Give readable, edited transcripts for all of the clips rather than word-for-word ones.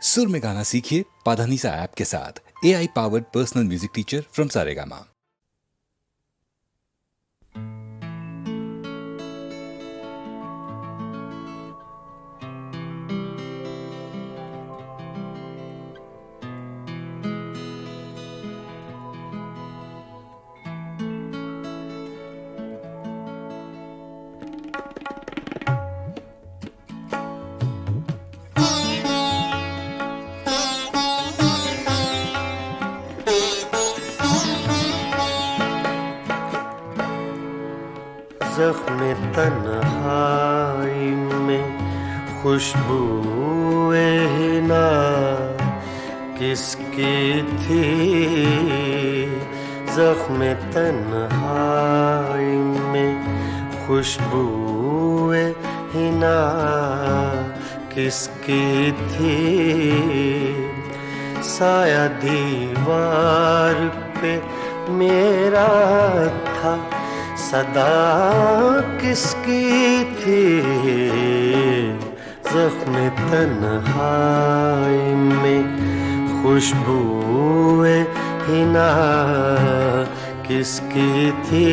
सुर में गाना सीखिए पाधानीसा ऐप के साथ। AI powered personal music teacher from Saregama. ज़ख्म तन्हाई में खुशबूए हिना किसकी थी। ज़ख्म तन्हाई में खुशबूए हिना किसकी थी। साया दीवार पे मेरा था, सदा किसकी थी। ज़ख्म तन्हाई में खुशबूए हिना किसकी थी।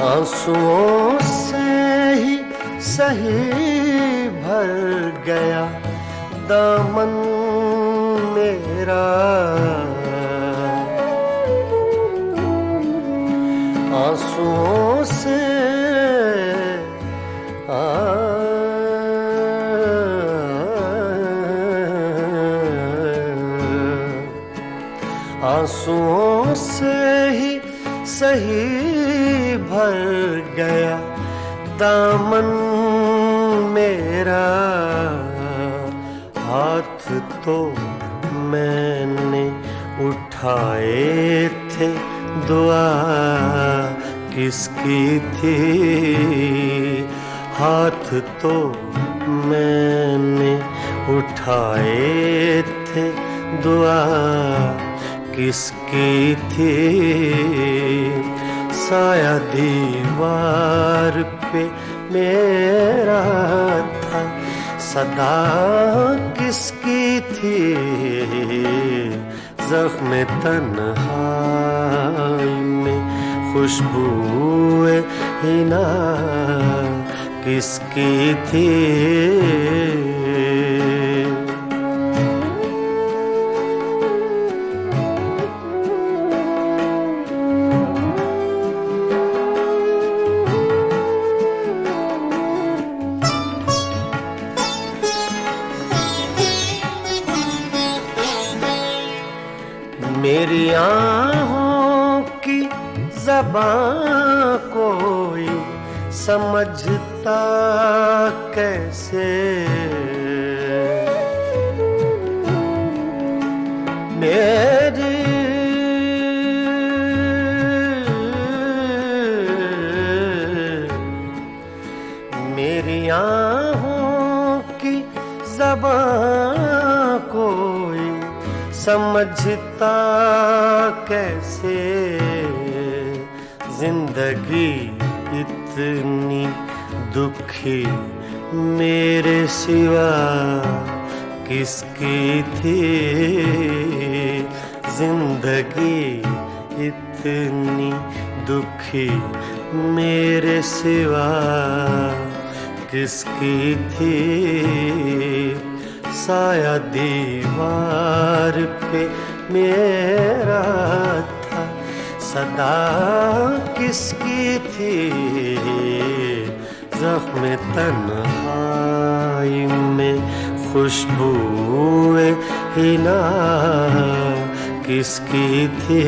आंसुओं से ही सही भर गया दामन मेरा। आंसुओं से आंसुओं से ही सही भर गया दामन मेरा। हाथ तो मैंने उठाए थे, दुआ किसकी थी। हाथ तो मैंने उठाए थे, दुआ किसकी थी। साया दीवार पे मेरा था, सदा किसकी थी। ज़ख्म तन्हाई में खुशबूए हिना किसकी थी। मेरी आँखों की ज़बां कोई समझता कैसे। मेरी आँखों की ज़बां कोई समझता कैसे। जिंदगी इतनी दुखी मेरे सिवा किसकी थी। जिंदगी इतनी दुखी मेरे सिवा किसकी थी। साया दीवार पे मेरा था, सदा किसकी थी। ज़ख्म तन्हाई में खुशबूए हिना किसकी थी।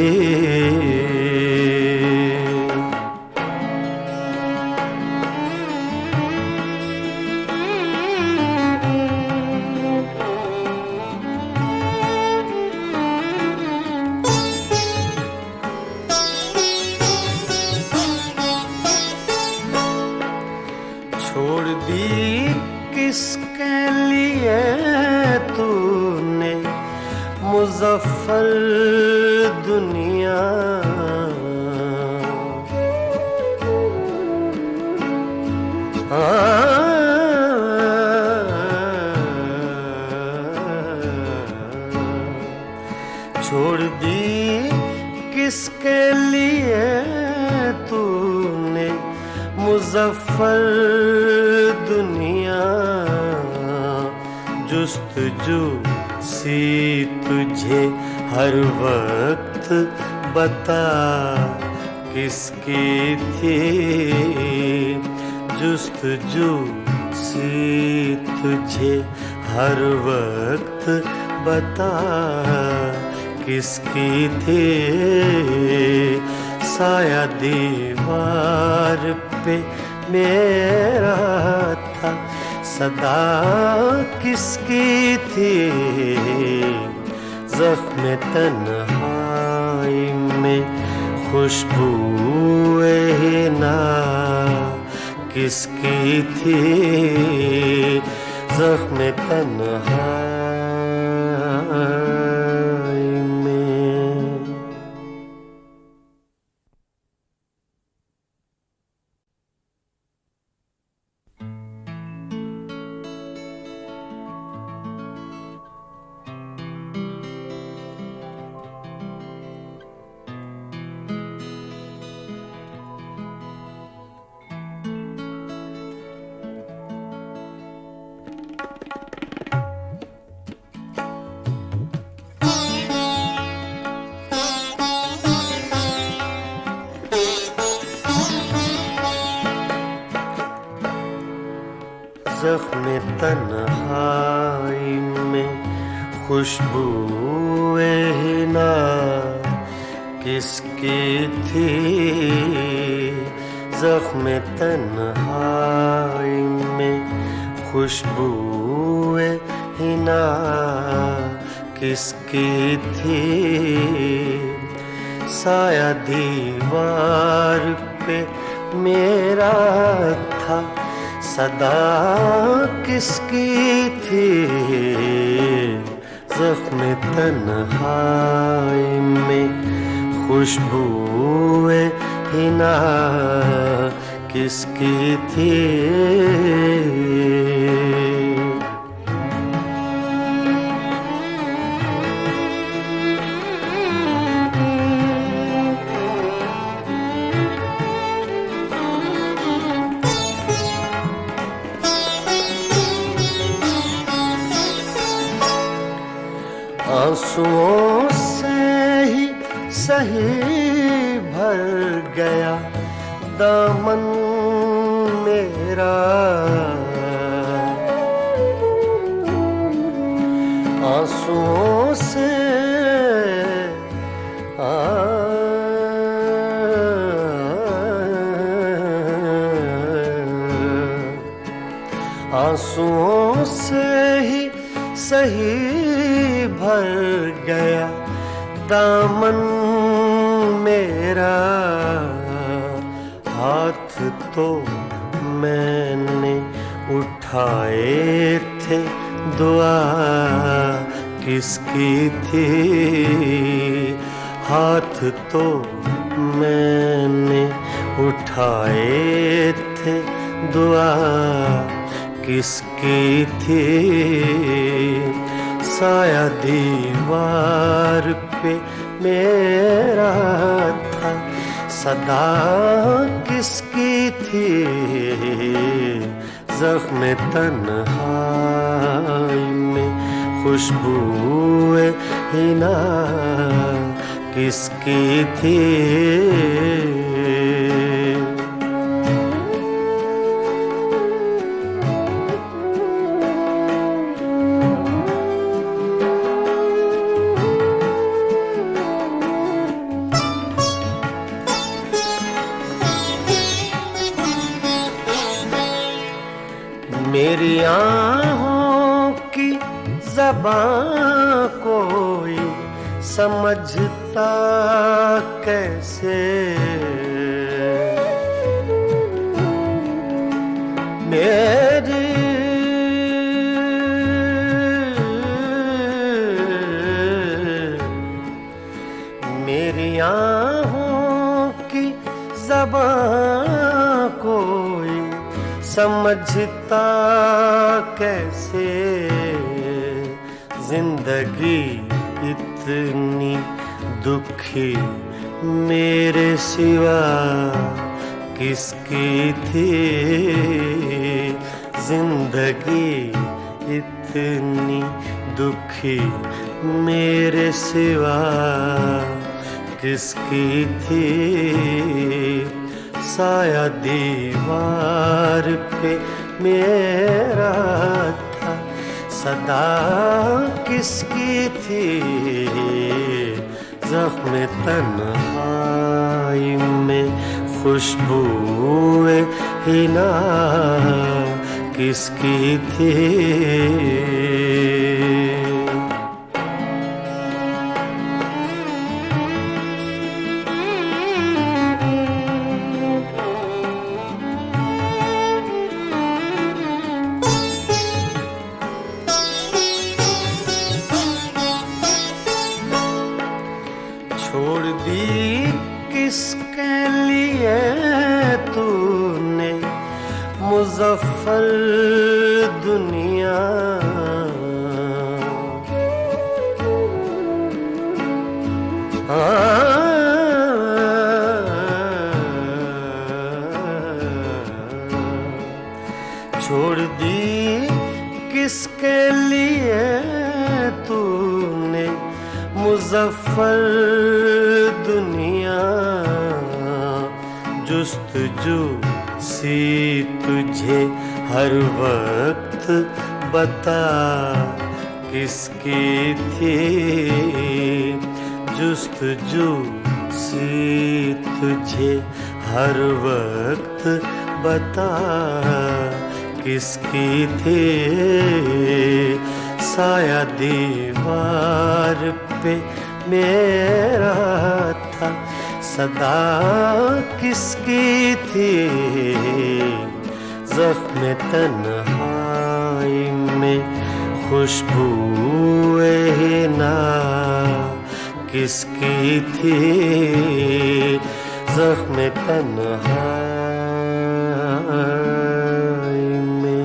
छोड़ दी किसके लिए तूने मुजफ्फर दुनिया, छोड़ दी किसके लिए तूने मुजफ्फर दुनिया, जुस्तजू सी तुझे हर वक्त बता किसकी थी, जुस्तजू सी तुझे हर वक्त बता किसकी थी, साया दीवार पे मेरा था सदा किसकी थी, ज़ख्म तन्हाई में खुशबूए हिना किसकी थी, ज़ख्म तन्हाई में। ज़ख्म तन्हाई में खुशबूए हिना किसकी थी, ज़ख्म तन्हाई में खुशबूए हिना किसकी थी, साया दीवार पे मेरा था सदा किसकी थी, ज़ख्म तन्हाई में खुशबूए हिना किसकी थी। आंसुओं से ही सही भर गया दामन मेरा, आंसुओं से आंसुओं से ही सही भर गया दामन मेरा, हाथ तो मैंने उठाए थे दुआ किसकी थी, हाथ तो मैंने उठाए थे दुआ किसकी थी, साया दीवार पे मेरा था सदा किसकी थी, ज़ख्म तन्हाई में खुशबूए हिना किसकी थी। मेरी आँखों की ज़बां कोई समझता कैसे, मेरी मेरी आहों की ज़बां कोई समझता कैसे, जिंदगी इतनी दुखी मेरे सिवा किसकी थी, जिंदगी इतनी दुखी मेरे सिवा किसकी थी। साया दीवार पे मेरा था, सदा किसकी थी, ज़ख्म तन्हाई में खुशबूए हिना किसकी थी। छोड़ दी किसके लिए तूने मुज़फ़्फ़र दुनिया, छोड़ दी किसके लिए तूने मुज़फ़्फ़र दुनिया, जुस्तजू सी तुझे हर वक्त बता किसकी थी, जुस्तजू सी तुझे हर वक्त बता किसकी थी। साया दीवार पे मेरा था, सदा किसकी थी, ज़ख्म तन्हाई में खुशबूए हिना किसकी थी, ज़ख्म तन्हाई में।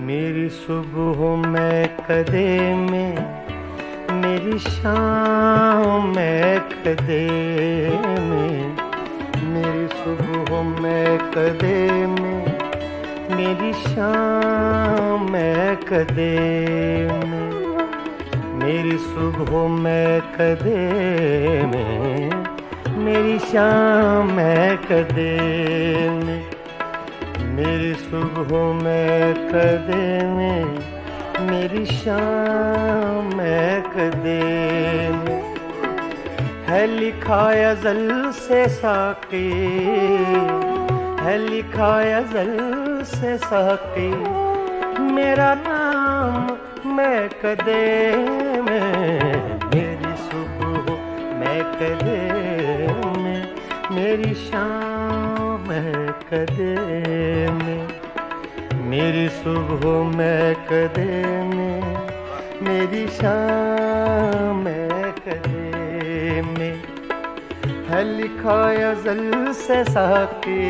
मेरी सुबह में कदे में, मेरी शाम में कदे में, मेरी सुबह में कदे में, मेरी शाम में कदे में, मेरी सुबह में कदे में, मेरी शाम में कदे में, मेरी सुबह में कदे में, मेरी शाम में कदे में, है लिखा अज़ल से साक़ी, है लिखा अज़ल से साक़ी, मेरा नाम मैं कदे में, मेरी सुबह मैं कदे में, मेरी शाम मैं कदे में, मेरी सुबह मैं कदे में, मेरी शाम मैं कदे में, है लिखा अज़ल से साक़ी,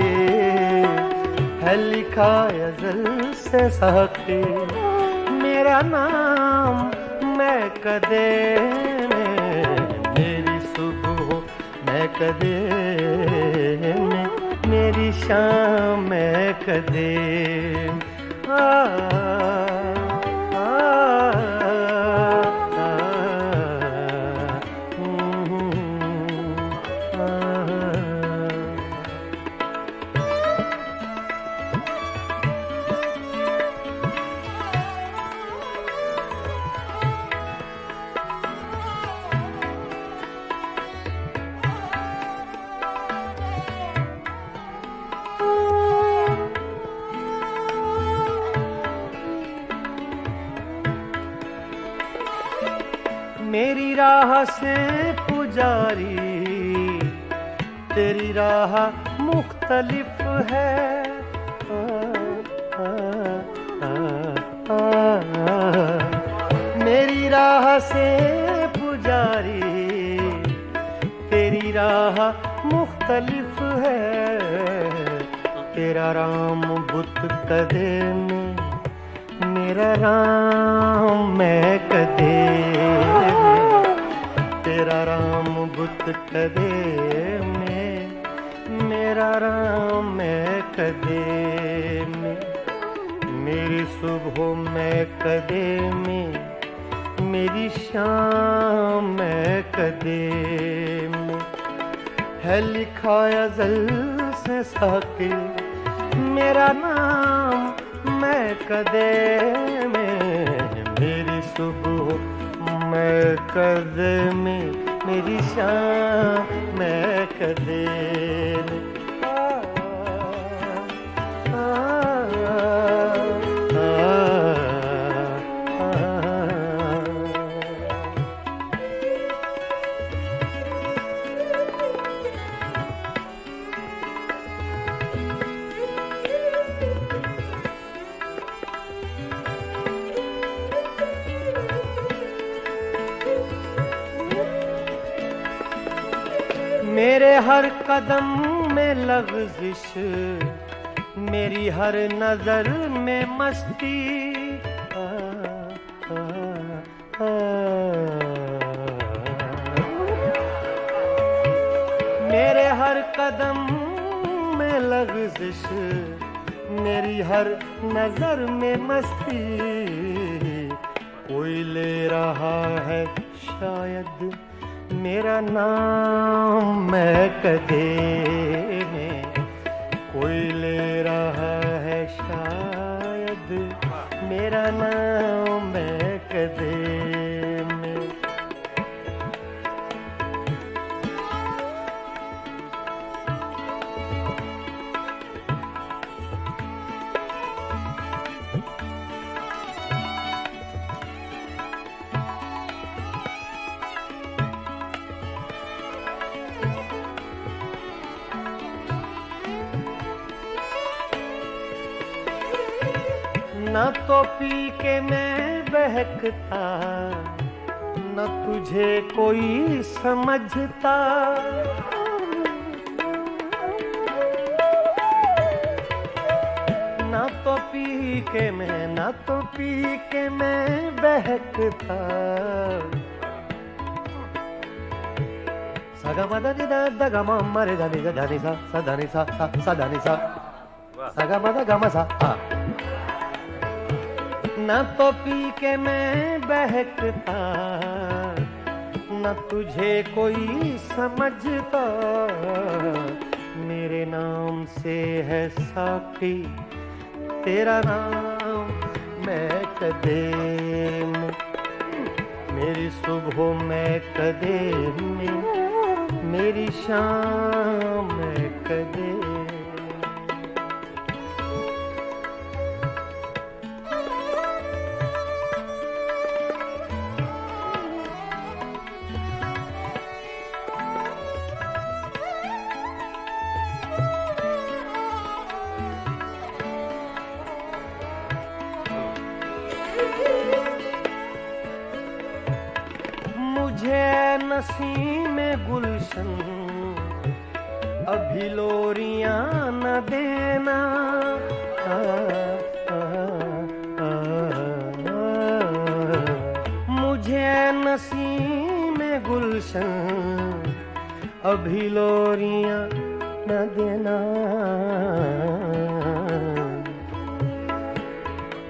है लिखा अज़ल से साक़ी, मेरा नाम मैं कदे में, मेरी सुबह मैं कदे में, मेरी शाम मैं कदे। मेरी राह से पुजारी, तेरी राह मुख्तलिफ है। मेरी राह से पुजारी, तेरी राह मुख्तलिफ है। तेरा राम बुत कदे में, मेरा राम मैं कदे में। तेरा राम बुत कदे में, मेरा राम मैं कदे में। मेरी सुबह मैं कदे में, मेरी शाम मैं कदे में। है लिखा अज़ल से साक़ी मेरा नाम मैं कदे में। मेरी सुबह मैं कदे में, मेरी शाम मैं कदे में। मेरे हर कदम में लग़ज़िश, मेरी हर नजर में मस्ती। मेरे हर कदम में लग़ज़िश, मेरी हर नजर में मस्ती। कोई ले रहा है शायद मेरा नाम मैं कदे में। कोई ले रहा है शायद मेरा नाम मैं कदे में। न तो पी के मैं बहकता, न तुझे कोई समझता। न तो पी के मैं, न तो पी के मैं बहकता। सगा मदा नि दा दा गा मा मा रे धा नि सा सा धा नि सा सा धा नि सा सगा मदा गा मा सा। न तो पी के मैं बहकता, न तुझे कोई समझता। मेरे नाम से है साक़ी तेरा नाम मैं कदे में। मेरी सुबह मैं कदे में, मेरी शाम मैं कदे। मुझे नसीम गुलशन अभी लोरियां न देना। मुझे नसीम गुलशन अभी लोरियां न देना।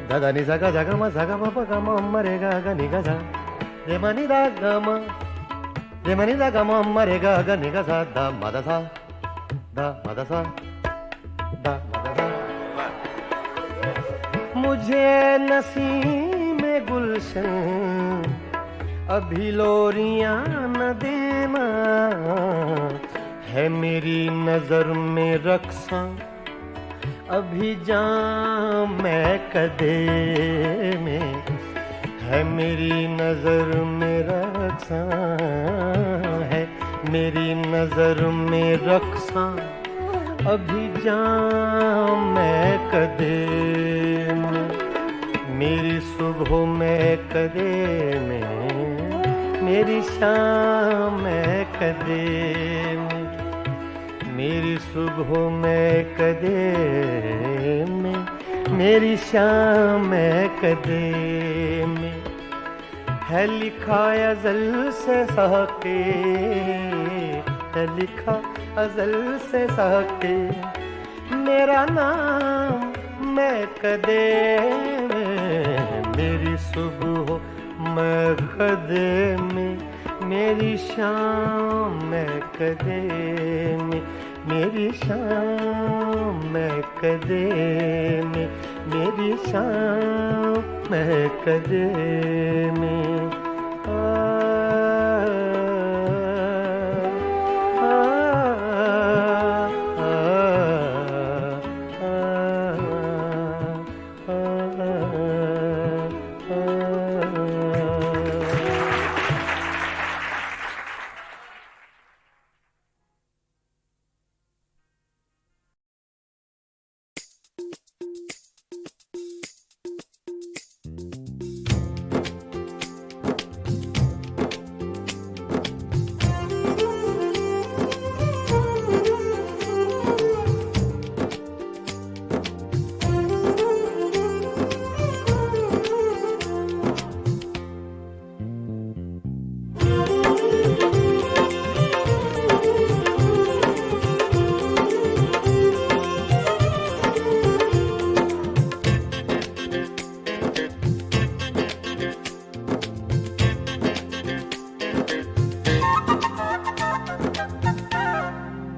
दादा नि सा गा मा गा मा मरेगा गा नि गा सा रे मा नि दा गा मा रे मा नि दा गा मा मरेगा गा नि गा सा दा मा दा सा दा मा दा सा दा मा दा सा। मुझे नसीम गुलशन अभी लोरियां न देना। है मेरी नजर में रक्सा अभी जाम मैं कदे में। है मेरी नजर में रक्सा है मेरी नजर में रक्सा अभी जाम मैं कदे में मेरी सुबह में कदे में मेरी शाम में कदे में मेरी सुबह में कदे में मेरी शाम में कदे में है लिखा अज़ल से सहके है लिखा अज़ल से सहके मेरा नाम मैं कदे में मेरी सुबह मैं कदे में मेरी शाम मैं कदे में मेरी शाम मैं कदे में मेरी शाम मैं कदे में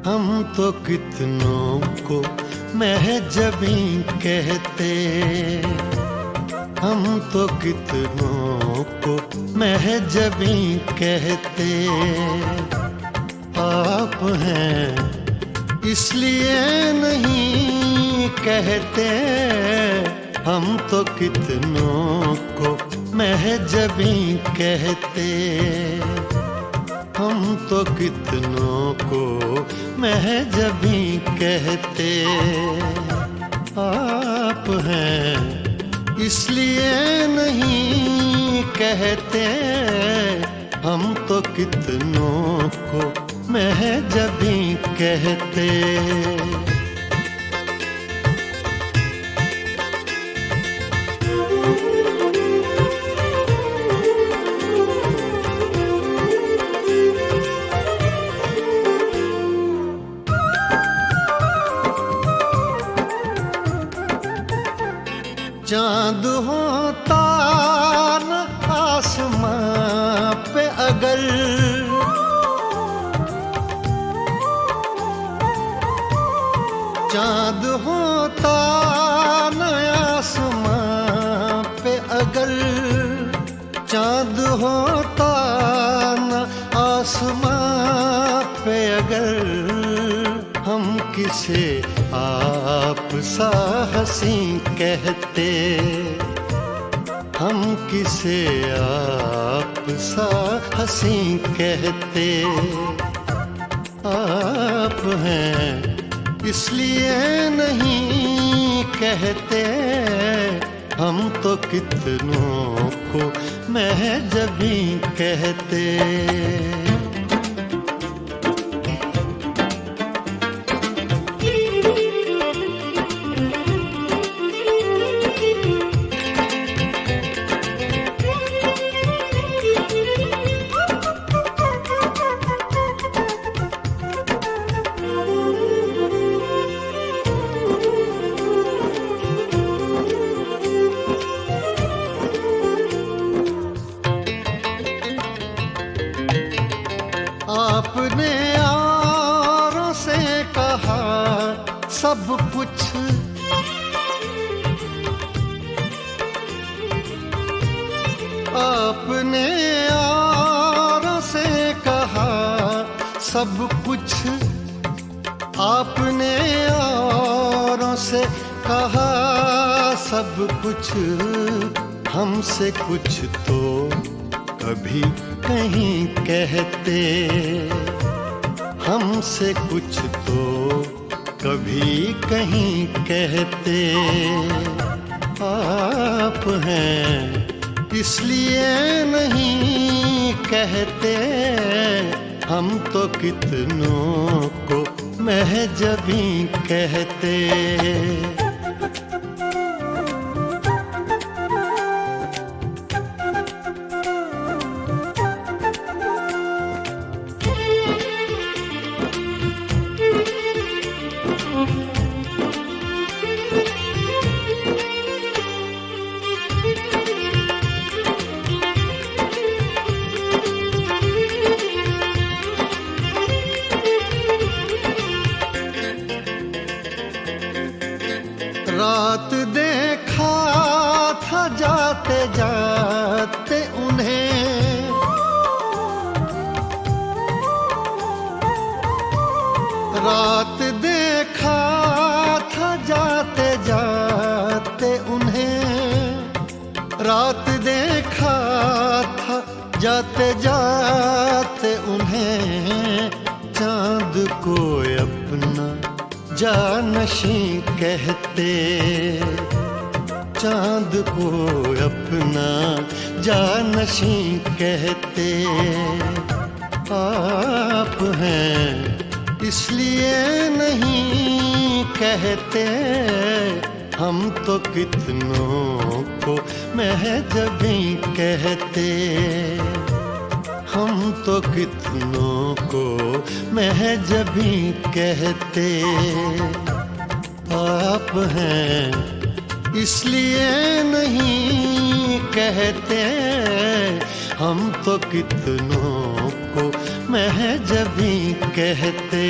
हम तो कितनों को महजबी कहते हम तो कितनों को महजबी कहते आप हैं इसलिए नहीं कहते हम तो कितनों को महजबी कहते हम तो कितनों को महजबी कहते आप हैं इसलिए नहीं कहते हम तो कितनों को महजबी कहते चाँद होता न आसमां पे अगर चाँद होता न आसमां पे अगर चाँद होता न आसमां पे अगर हम किसे आप सा हंसी कहते हम किसे आप सा हंसी कहते आप हैं इसलिए नहीं कहते हम तो कितनों को महजबी कहते आपने औरों से कहा सब कुछ आपने औरों से कहा सब कुछ आपने औरों से कहा सब कुछ हमसे कुछ तो कभी कहीं कहते, हमसे कुछ तो कभी कहीं कहते। आप हैं इसलिए नहीं कहते, हम तो कितनों को महजबी कहते। रात देखा था जाते जाते उन्हें, रात देखा था जाते जाते उन्हें, रात देखा था जाते जाते उन्हें। चाँद को अपना जानशी कहते, चाँद को अपना जानशी कहते। आप हैं इसलिए नहीं कहते, हम तो कितनों को महजबी कहते। हम तो कितनों को महजबी कहते। आप हैं इसलिए नहीं कहते, हम तो कितनों को महजबी कहते।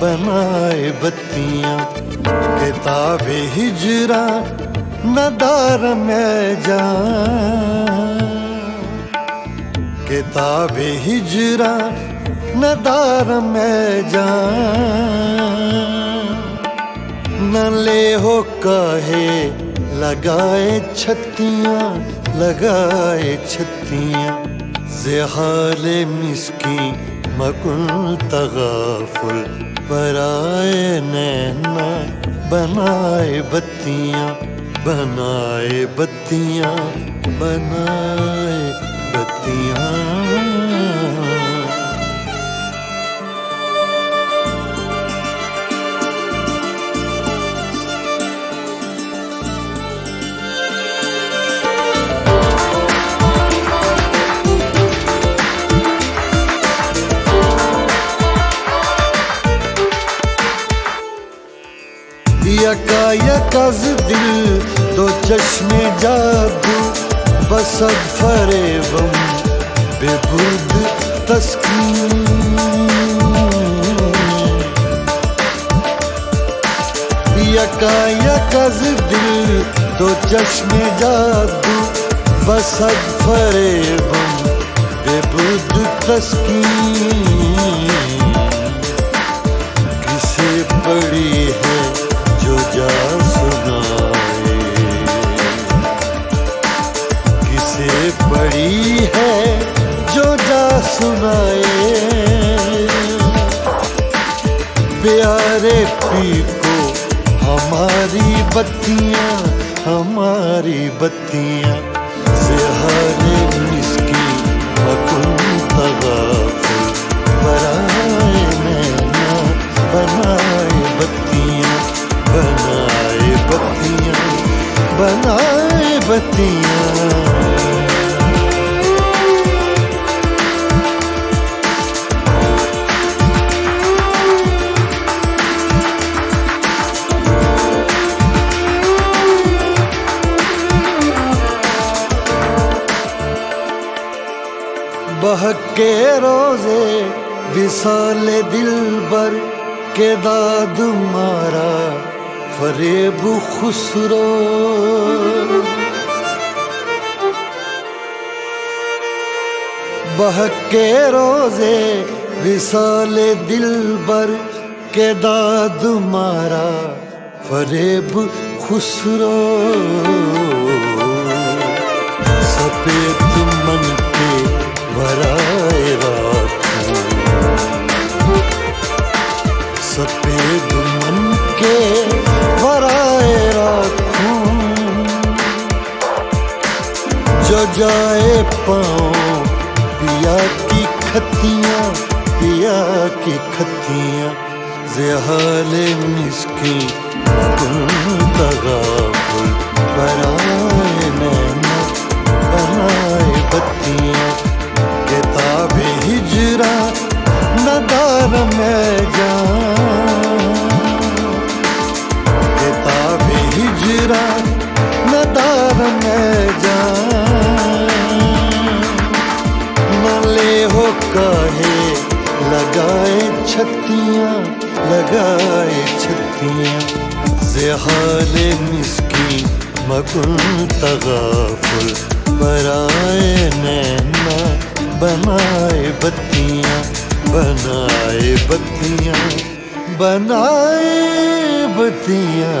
बनाए बत्तियां किताब हिजरा नदार में जा, किताब हिजरा नदार में जा। न ले हो काहे लगाए छत्तियां, लगाए छत्तियां। ज़हाले मिस्की मकुन तगाफुल, पराए नैना बनाए बत्तियां, बनाए बत्तियां, बनाए बत्तियां। यकायकज दिल दो चश्मे जादू बसद फरेबम बेबुद तस्कीन यकायकज दिल दो चश्मे जादू बसद फरेबम बेबुद तस्कीन किसे पड़ी है जो जा सुनाए किसे पड़ी है जो जा सुनाए प्यारे पी को हमारी बत्तियां से हारे मिस्की मकुन तगाफिल बराए नैना बनाए बत्तियां बनाए बत्तियां बनाए बत्तियां बहके रोजे विसाले दिलबर के दाद मारा फरेब खुसरो बहके रोजे विसाले दिलबर के दाद मारा फरेब खुसरो सफेद मन के वराए राखूं सफेद मन के वराए राखूं जो जाए पाऊं पिया की खतियां ज़हाले मिस्की तगाफुल बराए नैना बनाए बत्तियां किताब हिजरा नदार में जाऊं किताब हिजरा नदार में जाऊं न ले हो काहे लगाए छत्तियां ज़हाले मिस्की मकुन तगाफुल बराए नैना बनाए बत्तियां बनाए बत्तियां बनाए बत्तियां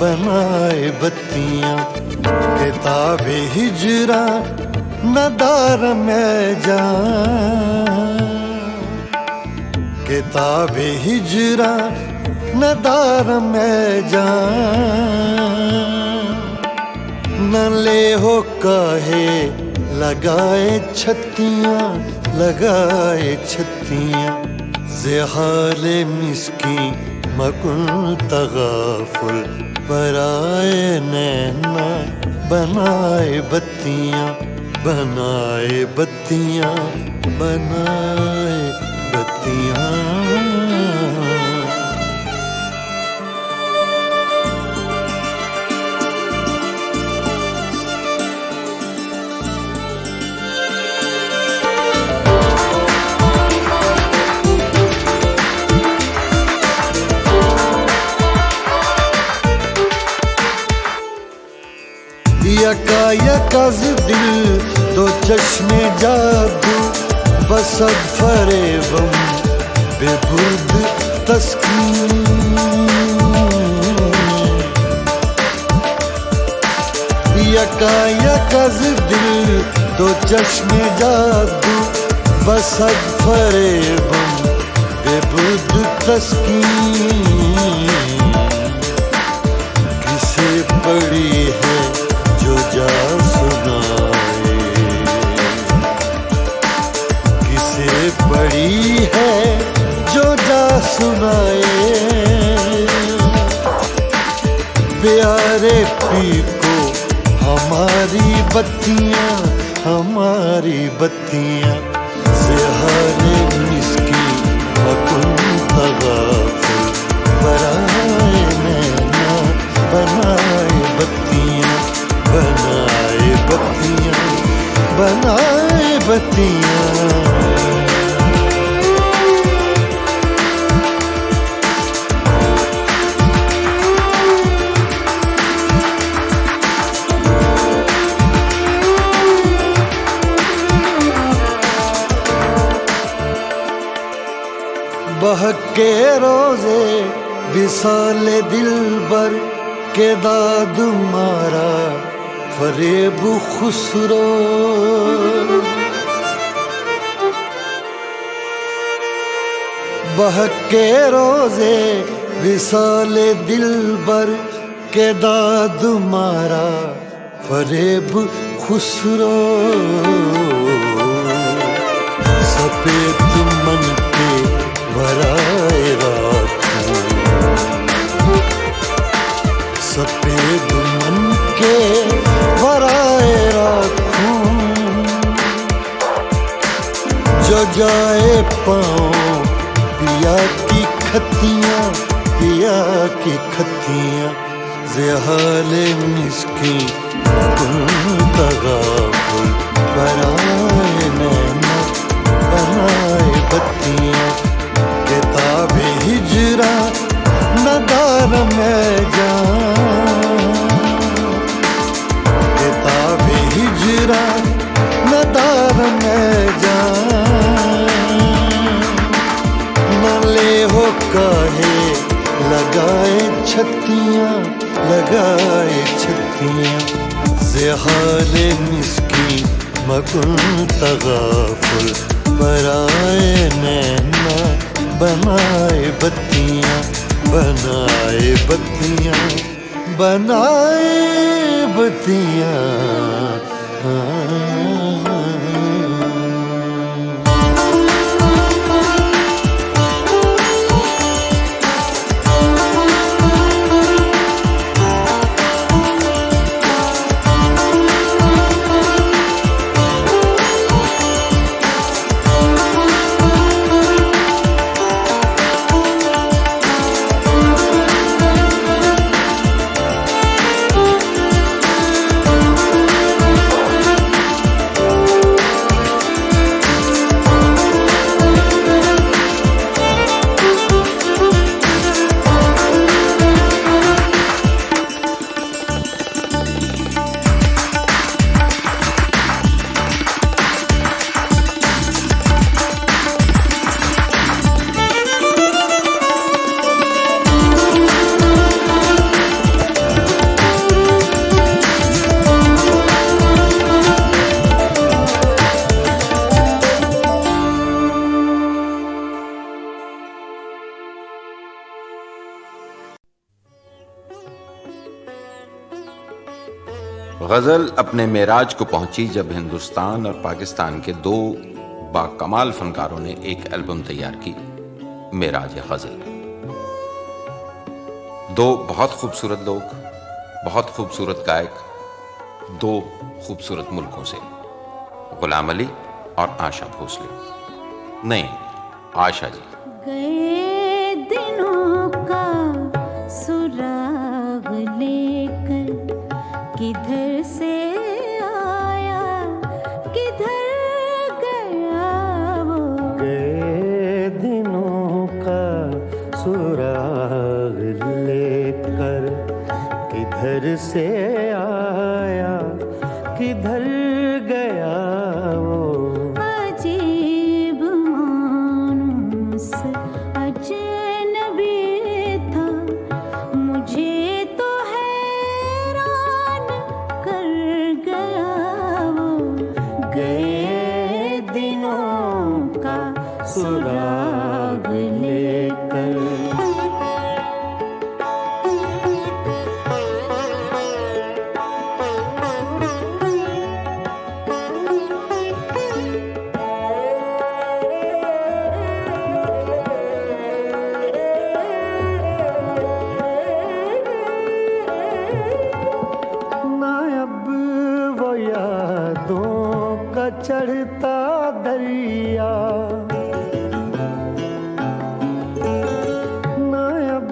बनाए बत्तियां किताब हिजरा नदार में जान किताब हिजरा नदार में जान न ले हो काहे लगाए छत्तियां ज़हाले मिस्की मकुंत गाफुल पराए नैना बनाए बत्तियां बनाए बत्तियां बनाए बत्तियां यकायकज़ दिल दो चश्मे जादू बसद फरेबम बेबुर्द तस्कीन यकायकज़ दिल दो चश्मे जादू बसद फरेबम बेबुर्द तस्कीन किसे पड़ी है जो जा सुनाए किसे पड़ी है जो जा सुनाए प्यारे पी को हमारी बत्तियां ज़हाले मिस्की मकुंत गाफिल पराए नैना बनाए बत्तियां बनाए बत्तियां बनाए बत्तियां बहके रोजे विसाले दिलबर के दाद मारा फरेब खुसरो बहके रोजे विसाले दिलबर के दाद मारा फरेब खुसरो सफेद मन के वराए राखूं सफेद मन के वराए राखूं जो जाए पाऊं पिया की खतियां ज़हाले मिस्की मकुंत गाफिल पराए नैना बनाए बत्तियां किताब हिजरा नदार में जान किताब हिजरा नदार में जान न ले हो काहे लगाए छत्तियां ज़हाले मिस्की मकुंत गाफिल पराए नैना बनाए बत्तियां बनाए बत्तियां बनाए बत्तियां गजल अपने मेराज को पहुंची जब हिंदुस्तान और पाकिस्तान के दो बाकमाल फनकारों ने एक एल्बम तैयार की, मेराज गजल। दो बहुत खूबसूरत लोग, बहुत खूबसूरत गायक, दो खूबसूरत मुल्कों से, गुलाम अली और आशा भोसले। नहीं, आशा जी। गए दिनों का सुराग लेकर किधर से आया किधर गया वो। गए दिनों का सुराग लेकर किधर से आया किधर गया वो। अजीब मानूस अजनबी था, मुझे तो हैरान कर गया वो। गए दिनों का सुराग लेकर। चढ़ता दरिया ना अब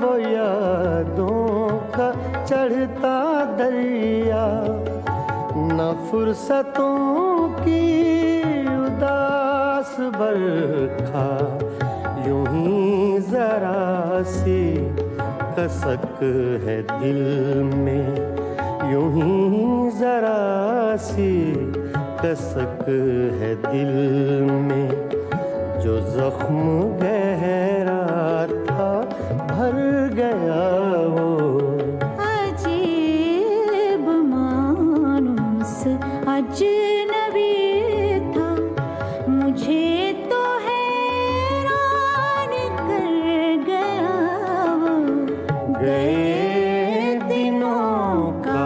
वो यादों का चढ़ता दरिया, न फुर्सतों की उदास बरखा, यूं ही जरा सी कसक है दिल में, यूं ही जरा सी कसक है दिल में। जो जख्म गहरा था भर गया वो। अजीब मानूस अजनबी था, मुझे तो हैरान कर गया वो। गए दिनों का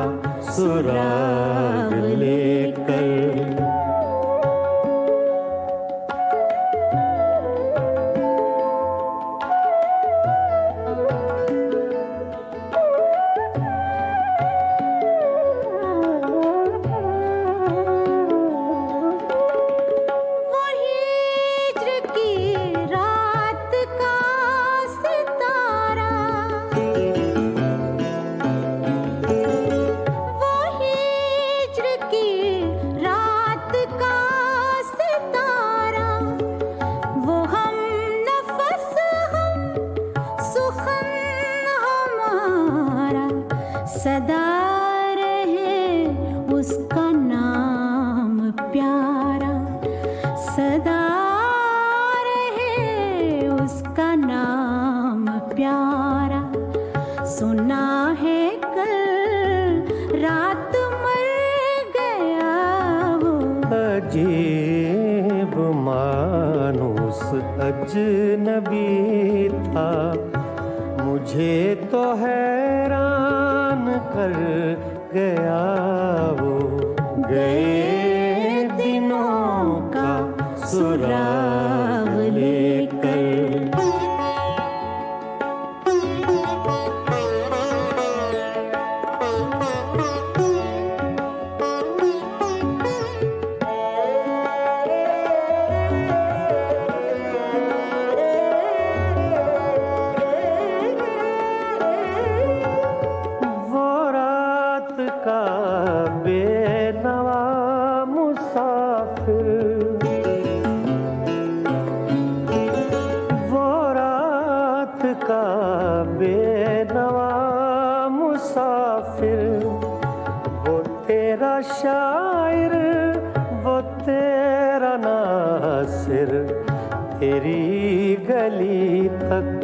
सुराग लेकर। सदा रहे उसका नाम प्यारा, सदा रहे उसका नाम प्यारा। सुना है कल रात मर गया वो। अजीब मानूस अजनबी था, मुझे तो हैरान कर गया वो। गए दिनों का सुराग लेकर। बेनवा मुसाफिर, वो रात का बेनवा मुसाफिर, वो तेरा शायर वो तेरा नासिर, तेरी गली तक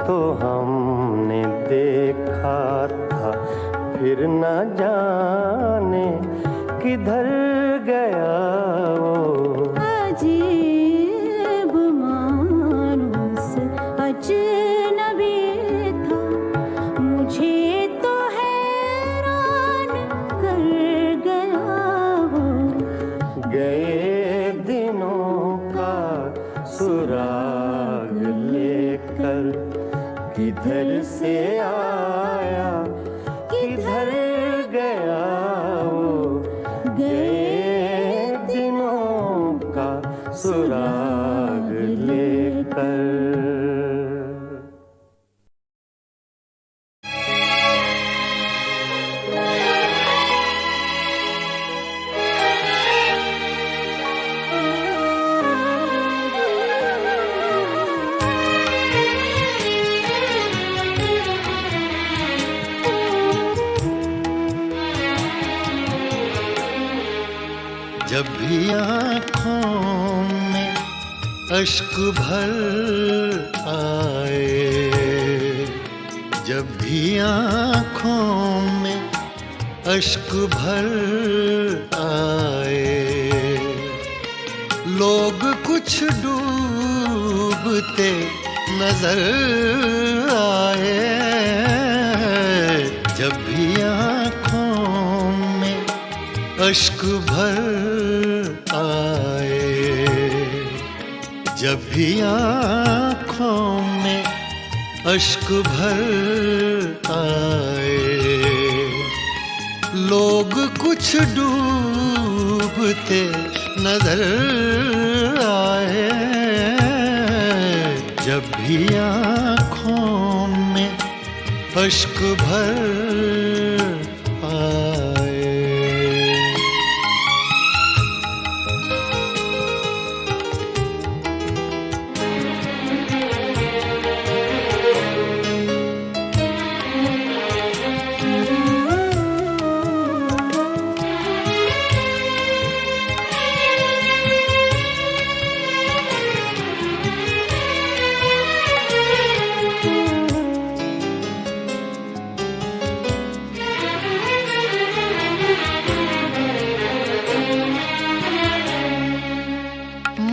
तो हमने देखा था, फिर न जाने किधर गया वो। अजीब मानूस अजनबी था, मुझे तो हैरान आया, किधर गया वो गए दिनों का सुराग लेकर। जब भी आँखों में अश्क भर आए, जब भी आँखों में अश्क भर आए, लोग कुछ डूबते नजर आए। जब भी आँखों में अश्क भर आए, जब भी आँखों में अश्क भर आए, लोग कुछ डूबते नजर आए। जब भी आँखों में अश्क भर आए।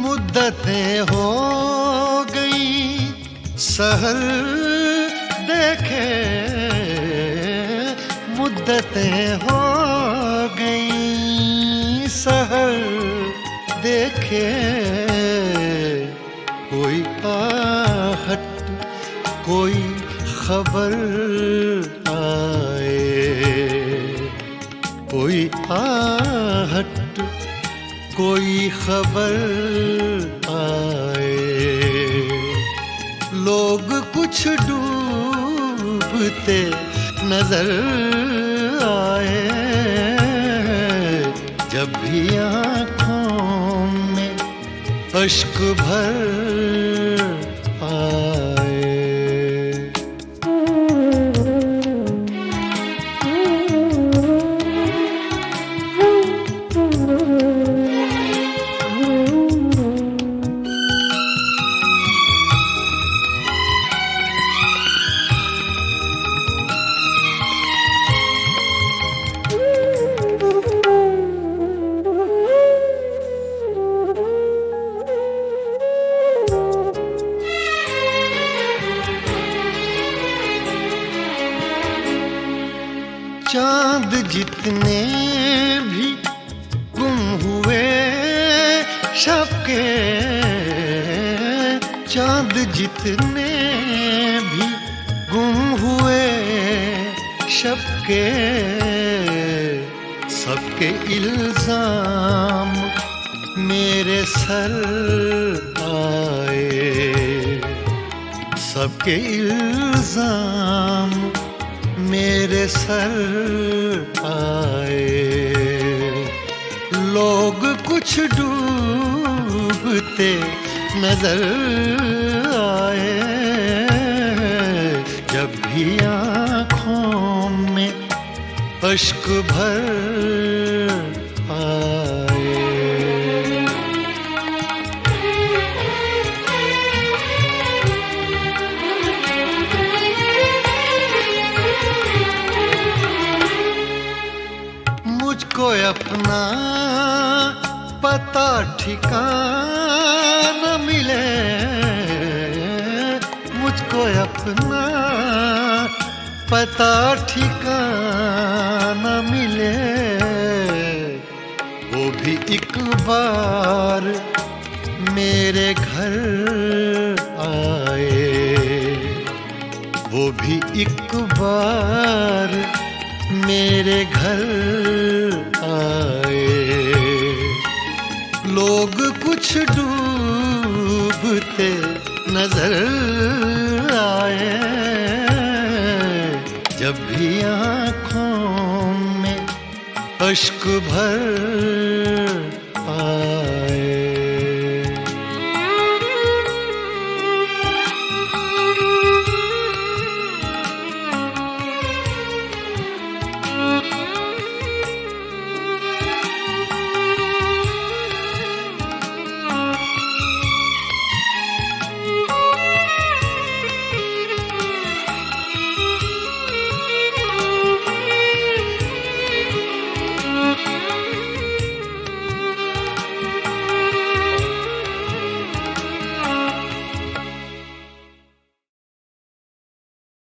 मुद्दतें हो गई सहर देखे, मुद्दतें हो गई सहर देखे। कोई आहट कोई खबर आए, कोई आहट कोई खबर आए, लोग कुछ डूबते नजर आए। जब भी आँखों में अश्क भर आए। चांद जितने भी गुम हुए शब के, चांद जितने भी गुम हुए शब के, सबके इल्जाम मेरे सर आए, सबके इल्जाम मेरे सर आए। लोग कुछ डूबते नजर आए। जब भी आँखों में अश्क भर आए। मुझको अपना पता ठिकाना मिले, मुझको अपना पता ठिकाना मिले, वो भी एक बार मेरे घर आए, वो भी एक बार मेरे घर आए। लोग कुछ डूबते नजर आए, जब भी आँखों में अश्क भर आए।